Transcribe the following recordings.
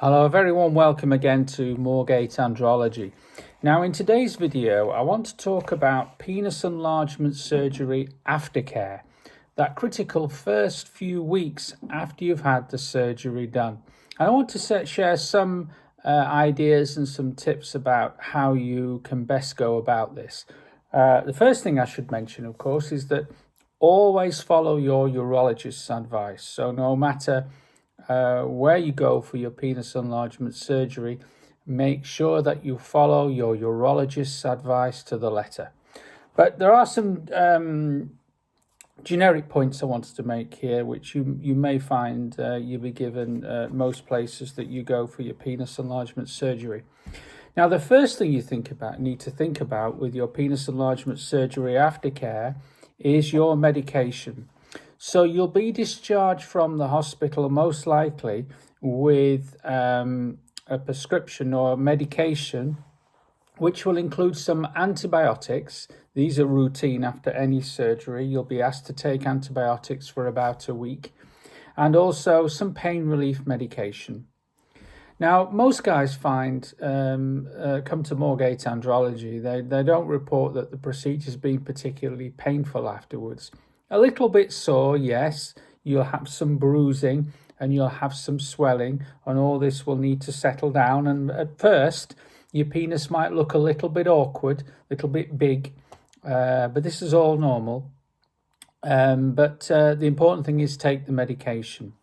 Hello, a very warm welcome again to Moorgate Andrology. Now, in today's video, I want to talk about penis enlargement surgery aftercare, that critical first few weeks after you've had the surgery done. I want to share some ideas and some tips about how you can best go about this. The first thing I should mention, of course, is that always follow your urologist's advice. So no matter where you go for your penis enlargement surgery, make sure that you follow your urologist's advice to the letter. But there are some generic points I wanted to make here, which you may find you'll be given most places that you go for your penis enlargement surgery. Now, the first thing you need to think about with your penis enlargement surgery aftercare is your medication. So you'll be discharged from the hospital most likely with a prescription or medication, which will include some antibiotics. These are routine after any surgery. You'll be asked to take antibiotics for about a week, and also some pain relief medication. Now, most guys come to Moorgate Andrology, they don't report that the procedure's been particularly painful afterwards. A little bit sore, yes, you'll have some bruising and you'll have some swelling, and all this will need to settle down. And at first, your penis might look a little bit awkward, a little bit big, but this is all normal. But the important thing is take the medication.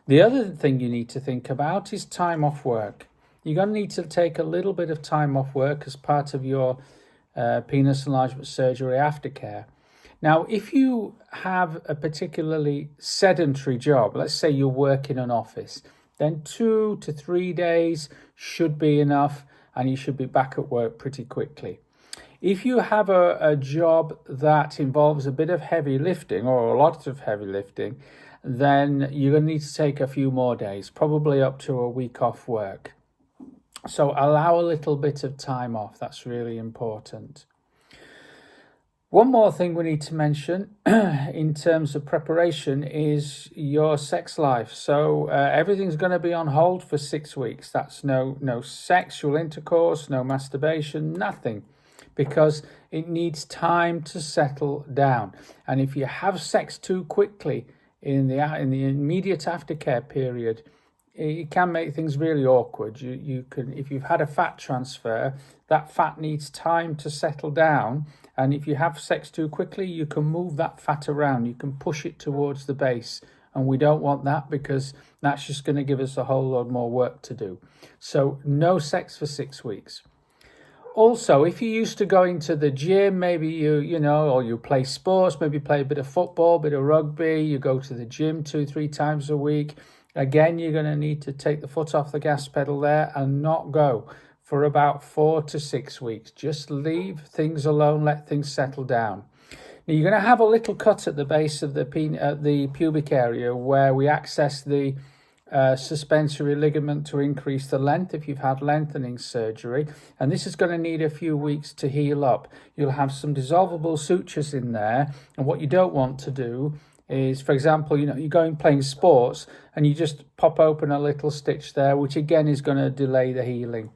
The other thing you need to think about is time off work. You're going to need to take a little bit of time off work as part of your penis enlargement surgery aftercare. Now, if you have a particularly sedentary job, let's say you work in an office, then 2 to 3 days should be enough, and you should be back at work pretty quickly. If you have a job that involves a bit of heavy lifting or a lot of heavy lifting, then you're going to need to take a few more days, probably up to a week off work. So allow a little bit of time off. That's really important. One more thing we need to mention in terms of preparation is your sex life. So everything's going to be on hold for 6 weeks. That's no sexual intercourse, no masturbation, nothing, because it needs time to settle down. And if you have sex too quickly in the immediate aftercare period, it can make things really awkward. You can, if you've had a fat transfer, that fat needs time to settle down. And if you have sex too quickly, you can move that fat around. You can push it towards the base. And we don't want that, because that's just going to give us a whole lot more work to do. So no sex for 6 weeks. Also, if you're used to going to the gym, maybe or you play sports, maybe play a bit of football, a bit of rugby, you go to the gym 2-3 times a week. Again, you're going to need to take the foot off the gas pedal there and not go for about 4 to 6 weeks. Just leave things alone, let things settle down. Now, you're going to have a little cut at the base of the pubic area where we access the suspensory ligament to increase the length if you've had lengthening surgery, and this is going to need a few weeks to heal up. You'll have some dissolvable sutures in there, and what you don't want to do is, for example, you're going playing sports and you just pop open a little stitch there, which again is going to delay the healing.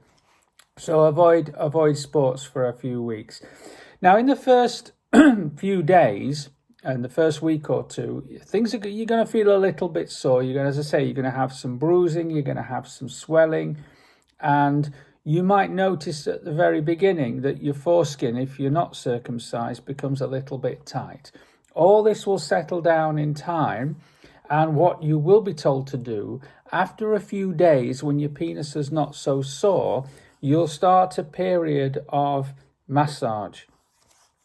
So avoid sports for a few weeks. Now, in the first few days and the first week or two, you're going to feel a little bit sore. You're going to have some bruising, you're going to have some swelling, and you might notice at the very beginning that your foreskin, if you're not circumcised, becomes a little bit tight. All this will settle down in time, and what you will be told to do after a few days, when your penis is not so sore, you'll start a period of massage.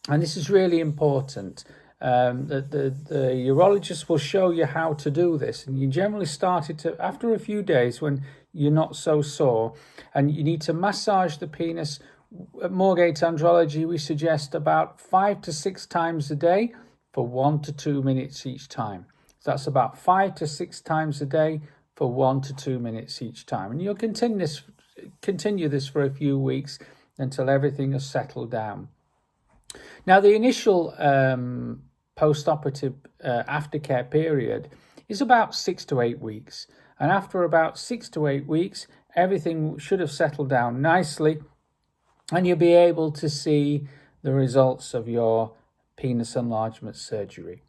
And this is really important. The urologist will show you how to do this, and you generally start it after a few days when you're not so sore, and you need to massage the penis. At Moorgate Andrology, we suggest about 5 to 6 times a day for 1 to 2 minutes each time. So that's about 5 to 6 times a day for 1 to 2 minutes each time. And you'll continue this for a few weeks until everything has settled down. Now, the initial post-operative aftercare period is about 6 to 8 weeks. And after about 6 to 8 weeks, everything should have settled down nicely, and you'll be able to see the results of your penis enlargement surgery.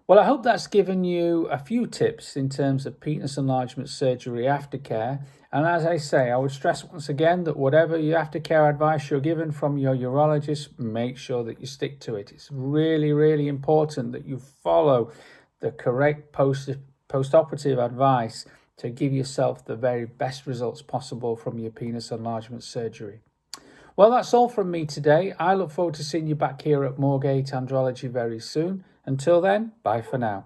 Well, I hope that's given you a few tips in terms of penis enlargement surgery aftercare. And as I say, I would stress once again that whatever your aftercare advice you're given from your urologist, make sure that you stick to it. It's really, really important that you follow the correct post-operative advice to give yourself the very best results possible from your penis enlargement surgery. Well, that's all from me today. I look forward to seeing you back here at Moorgate Andrology very soon. Until then, bye for now.